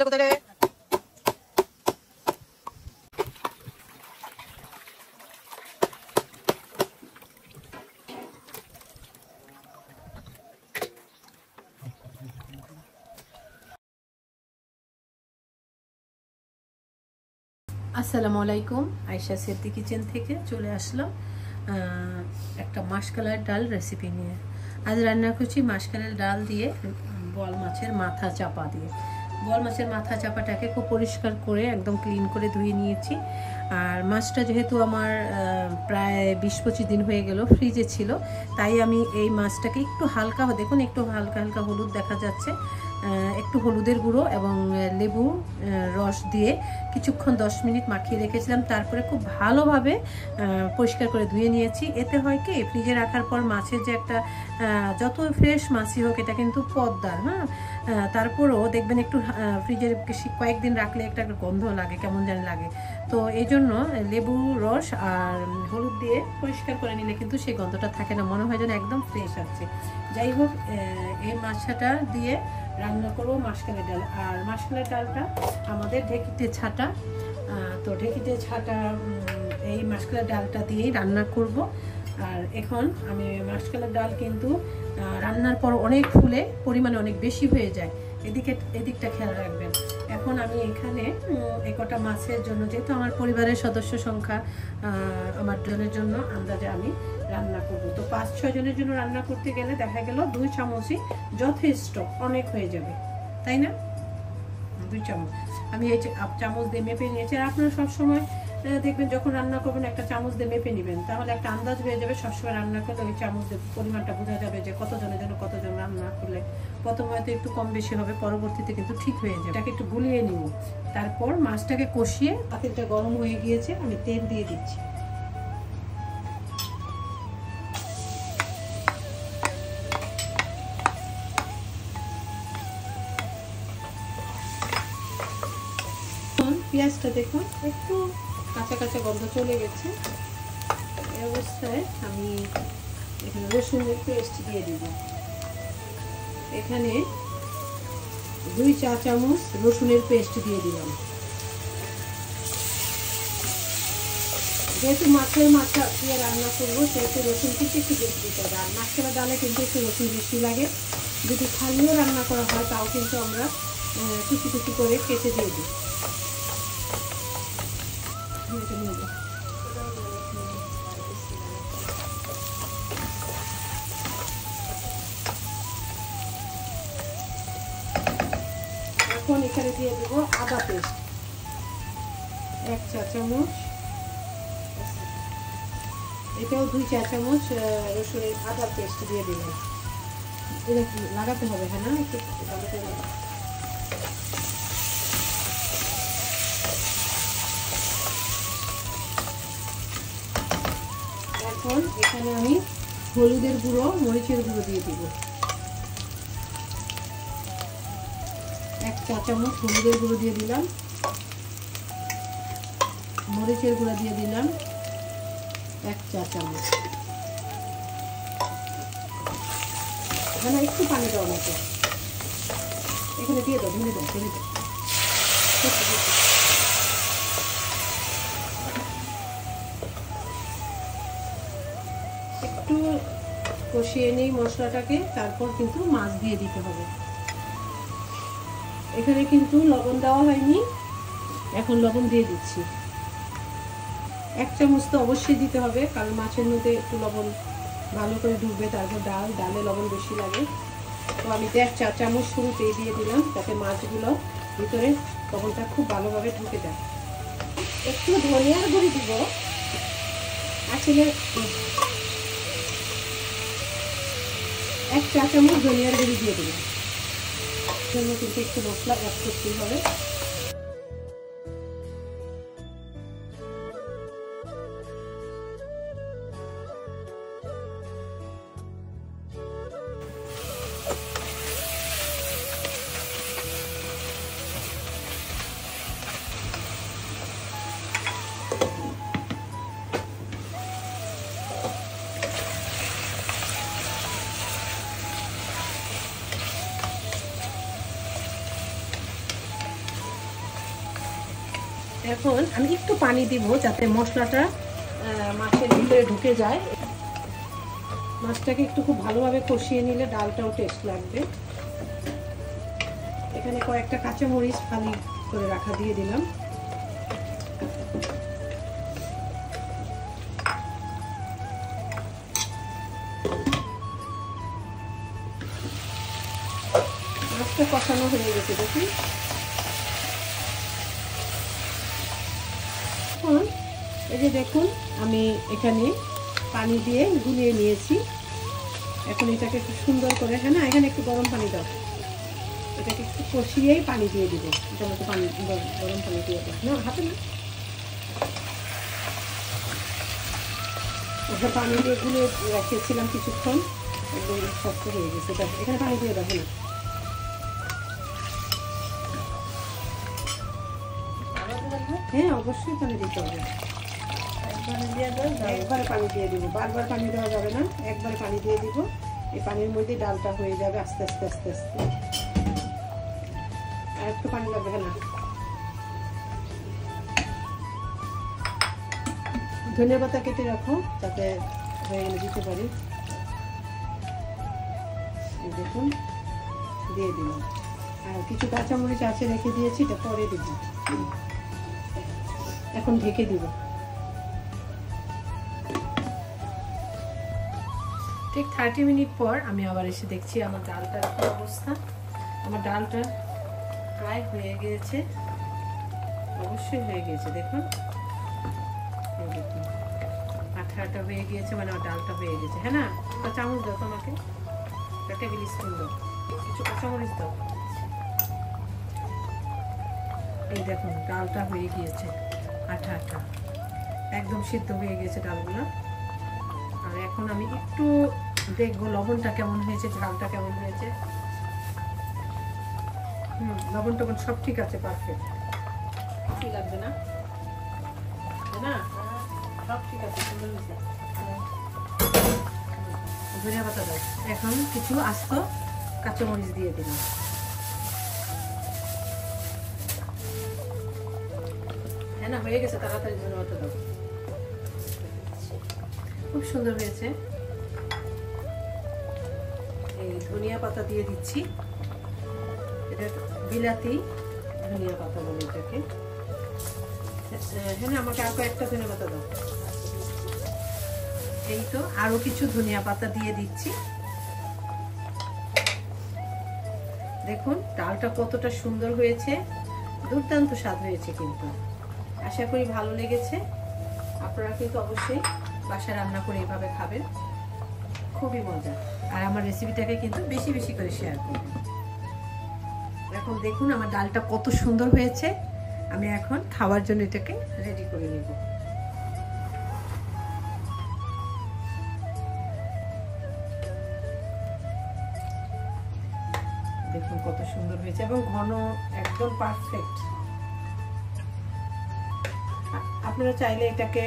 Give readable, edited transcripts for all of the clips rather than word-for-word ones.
কোথায় রে? আসসালামু আলাইকুম, আয়েশা সেদ্দি কিচেন থেকে চলে আসলাম একটা মাশকালার ডাল রেসিপি নিয়ে। আজ রান্না করছি মাশকালার ডাল দিয়ে বোয়াল মাছের মাথা চাপা দিয়ে। বোয়াল মাছের মাথা চাপাটাকে খুব পরিষ্কার করে একদম ক্লিন করে ধুয়ে নিয়েছি। আর মাছটা যেহেতু আমার প্রায় 20-25 দিন হয়ে গেল ফ্রিজে ছিল, তাই আমি এই মাছটাকে একটু হালকা, দেখুন একটু হালকা হালকা হলুদ দেখা যাচ্ছে, একটু হলুদের গুঁড়ো এবং লেবু রস দিয়ে কিছুক্ষণ 10 মিনিট মাখিয়ে রেখেছিলাম। তারপরে খুব ভালোভাবে পরিষ্কার করে ধুয়ে নিয়েছি। এতে হয় কি, ফ্রিজে রাখার পর মাছের যে একটা, যত ফ্রেশ মাছই হোক, এটা কিন্তু পদ্মার, তারপরেও দেখবেন একটু ফ্রিজের কয়েকদিন রাখলে একটা গন্ধ লাগে, কেমন জানি লাগে। তো এই জন্য লেবু রস আর হলুদ দিয়ে পরিষ্কার করে নিলে কিন্তু সেই গন্ধটা থাকে না, মনে হয় যেন একদম ফ্রেশ আছে। যাই হোক, এই মাছটা দিয়ে রান্না করবো মাশকালের ডাল। আর মাশকালের ডালটা আমাদের ঢেঁকিতে ছাটা, তো ঢেঁকিতে ছাটা এই মাশকালের ডালটা দিয়েই রান্না করব। আর এখন আমি মাশকালের ডাল কিন্তু রান্নার পর অনেক ফুলে পরিমাণে অনেক বেশি হয়ে যায়, এদিকটা খেয়াল রাখবেন। এখন আমি এখানে একটা মাছের জন্য, যেহেতু আমার পরিবারের সদস্য সংখ্যা আমার জনের জন্য আন্দাজে আমি রান্না করব, তো 5-6 জনের জন্য রান্না করতে গেলে দেখা গেল 2 চামচই যথেষ্ট, অনেক হয়ে যাবে, তাই না? 2 চামচ আমি এই চামচ দিয়ে মেপে নিয়েছি। আর আপনারা সবসময় দেখবেন যখন রান্না করবেন একটা চামচ দিয়ে মেপে নেবেন, তাহলে একটা আন্দাজ হয়ে যাবে। সবসময় রান্না করলে ওই চামচ দিয়ে পরিমাণটা বোঝা যাবে যে কতজনের জন্য কতজন রান্না করলে। প্রথম হয়তো একটু কম বেশি হবে, পরবর্তীতে কিন্তু ঠিক হয়ে যাবে। এটাকে একটু গুলিয়ে নিব, তারপর মাছটাকে কষিয়ে, পাতিলটা গরম হয়ে গিয়েছে, আমি তেল দিয়ে দিচ্ছি। পেঁয়াজটা দেখুন একটু কাঁচা কাঁচা গন্ধ চলে গেছে। এই অবস্থায় আমি এখানে রসুনের পেস্ট দিয়ে দিব। এখানে 2 চা চামচ রসুনের পেস্ট দিয়ে দিলাম। যেহেতু মাছের মাথা দিয়ে রান্না করবো, সেহেতু রসুন কিন্তু একটু বেশি দিতে হবে। আর মাছের ডালে কিন্তু একটু রসুন বেশি লাগে। যদি খালিও রান্না করা হয়, তাও কিন্তু আমরা কুচি কুচি করে কেটে দিয়ে দিই। এখন এখানে দিয়ে দেবো আদা পেস্ট 1 চা চামচ, এটাও 2 চা চামচ রসুনের আদা পেস্ট দিয়ে দিলাম। এটা লাগাতে হবে, হ্যাঁ না, একটু ভালো করে লাগাতে। এখন এখানে আমি হলুদের গুঁড়ো, মরিচের গুঁড়ো দিয়ে দিব। 1 চা চামচ হলুদের গুঁড়ো দিয়ে দিলাম, মরিচের গুঁড়ো দিয়ে দিলাম 1 চা চামচ। এখানে একটু পানি দেওয়া মতো, এখানে দিয়ে দাও, ঢেলে দাও, ঢেলে দাও। একটু কষিয়ে নিই মশলাটাকে, তারপর কিন্তু মাছ দিয়ে দিতে হবে। এখানে কিন্তু লবণ দেওয়া হয়নি, এখন লবণ দিয়ে দিচ্ছি। 1 চামচ তো অবশ্যই দিতে হবে, কারণ মাছের মধ্যে একটু লবণ ভালো করে ঢুকবে। তারপর ডালে লবণ বেশি লাগে, তো আমি 1.5 চা চামচ শুরুতেই দিয়ে দিলাম, যাতে মাছগুলো ভিতরে লবণটা খুব ভালোভাবে ঢুকে যায়। একটু ধনিয়ার গুঁড়ি দিব, আসলে 1 চা চামচ ধনিয়ার গুঁড়ি দিয়ে দিলাম। জন্য কিন্তু একটু মশলা অ্যাড করতেই হবে। এখন আমি একটু পানি দিব যাতে মশলাটা মাছের ভিতরে ঢুকে যায়। মাছটাকে একটু খুব ভালোভাবে কষিয়ে নিলে ডালটাও টেস্ট লাগবে। এখানে কয়েকটা কাঁচামরিচ ফালি করে রাখা দিয়ে দিলাম। মাছটা কষানো হয়ে গেছে দেখুন। এখন এই যে দেখুন আমি এখানে পানি দিয়ে গুলিয়ে নিয়েছি। এখন এটাকে খুব সুন্দর করে, হ্যাঁ না, এখানে একটু গরম পানি দাও, এটাকে একটু কষিয়েই পানি দিয়ে দিব। এটা মতো পানি গরম পানি দিয়ে দাও না, হাতে না, ওটা পানি দিয়ে গুলে রেখেছিলাম কিছুক্ষণ, একদম শক্ত হয়ে গেছে। এখানে পানি দিয়ে দেবো না, হ্যাঁ অবশ্যই পানি দিতে হবে। একবারে পানি দিয়ে দিব, বারবার পানি দেওয়া যাবে না, একবারে পানি দিয়ে দিব। এই পানির মধ্যে ডালটা হয়ে যাবে আস্তে আস্তে আস্তে আস্তে। আর একটু পানি লাগবে না। ধনিয়া পাতা কেটে রাখো যাতে হয়ে গেলে দিতে পারি। দেখুন দিয়ে দিলাম। আর কিছু কাঁচামরিচ আছে রেখে দিয়েছি, এটা পরে দিব। এখন ঢেকে দিব। ঠিক 30 মিনিট পর আমি আবার এসে দেখছি আমার ডালটার কি অবস্থা। আমার ডালটা প্রায় হয়ে গিয়েছে, অবশ্যই হয়ে গিয়েছে। দেখুন আঠাটা হয়ে গিয়েছে, মানে আমার ডালটা হয়ে গেছে। হ্যাঁ না, চামচ দাও তোমাকে, টেবিল স্পুন দাও, কিছু কাঁচামরিচ দাও। এই দেখুন ডালটা হয়ে গিয়েছে, আঠা আঠা একদম সিদ্ধ হয়ে গিয়েছে ডালগুলো। আর এখন আমি একটু দেখবো লবণটা কেমন হয়েছে, ঝালটা কেমন হয়েছে। লবণ টবণ সব ঠিক আছে, পারফেক্ট, কি লাগবে না, না সব ঠিক আছে, সুন্দর হয়েছে। ধনিয়া পাতা দাও। এখন কিছু আস্ত কাঁচামরিচ দিয়ে দিলাম। হ্যাঁ না, হয়ে গেছে, তাড়াতাড়ি ধনিয়া পাতা দাও। খুব সুন্দর হয়েছে। এই ধনিয়া পাতা দিয়ে দিচ্ছি, এটা বিলাতি ধনিয়া পাতা বলে এটাকে। হ্যাঁ, আমাকে আর কয়েকটা ধনিয়া পাতা দাও। এই তো আরো কিছু ধনিয়া পাতা দিয়ে দিচ্ছি। দেখুন ডালটা কতটা সুন্দর হয়েছে, দুর্দান্ত স্বাদ হয়েছে। কিন্তু আশা করি ভালো লেগেছে। আপনারা কিন্তু অবশ্যই বাসায় রান্না করে এইভাবে খাবেন, খুবই মজা। আর আমার রেসিপিটাকে কিন্তু বেশি বেশি করে শেয়ার করবেন। এখন দেখুন আমার ডালটা কত সুন্দর হয়েছে। আমি এখন খাওয়ার জন্য এটাকে রেডি করে নেব। দেখুন কত সুন্দর হয়েছে এবং ঘন একদম পারফেক্ট। আপনারা চাইলে এটাকে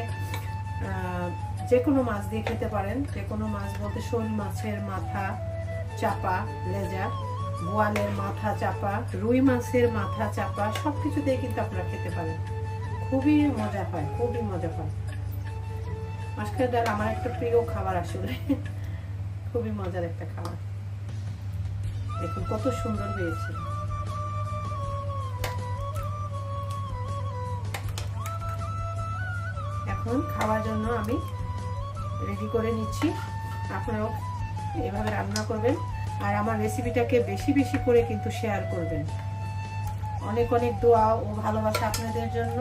যে কোনো মাছ দিয়ে খেতে পারেন। যে কোনো মাছ বলতে শোল মাছের মাথা চাপা, লেজা, বোয়ালের মাথা চাপা, রুই মাছের মাথা চাপা, সবকিছু দিয়ে কিন্তু আপনারা খেতে পারেন। খুবই মজা হয়, খুবই মজা হয়। মাছখালি ডাল আমার একটা প্রিয় খাবার, আসলে খুবই মজার একটা খাবার। দেখুন কত সুন্দর হয়েছে। এখন খাওয়ার জন্য আমি রেডি করে নিচ্ছি। আপনারাও এভাবে রান্না করবেন আর আমার রেসিপিটাকে বেশি বেশি করে কিন্তু শেয়ার করবেন। অনেক অনেক দোয়া ও ভালোবাসা আপনাদের জন্য।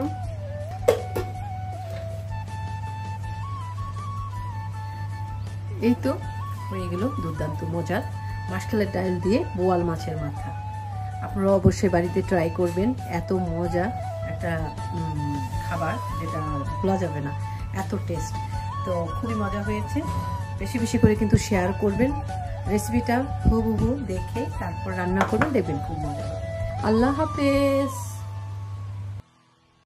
এই তো হয়ে গেল দুর্দান্ত মজার মাসকালের ডাল দিয়ে বোয়াল মাছের মাথা। আপনারা অবশ্যই বাড়িতে ট্রাই করবেন। এত মজা একটা খাবার যেটা ভোলা যাবে না, এত টেস্ট। তো খুবই মজা হয়েছে। বেশি বেশি করে কিন্তু শেয়ার করবেন। রেসিপিটা হুবহু দেখে তারপর রান্না করবেন, দেখবেন খুব মজা হবে। আল্লাহ হাফেজ।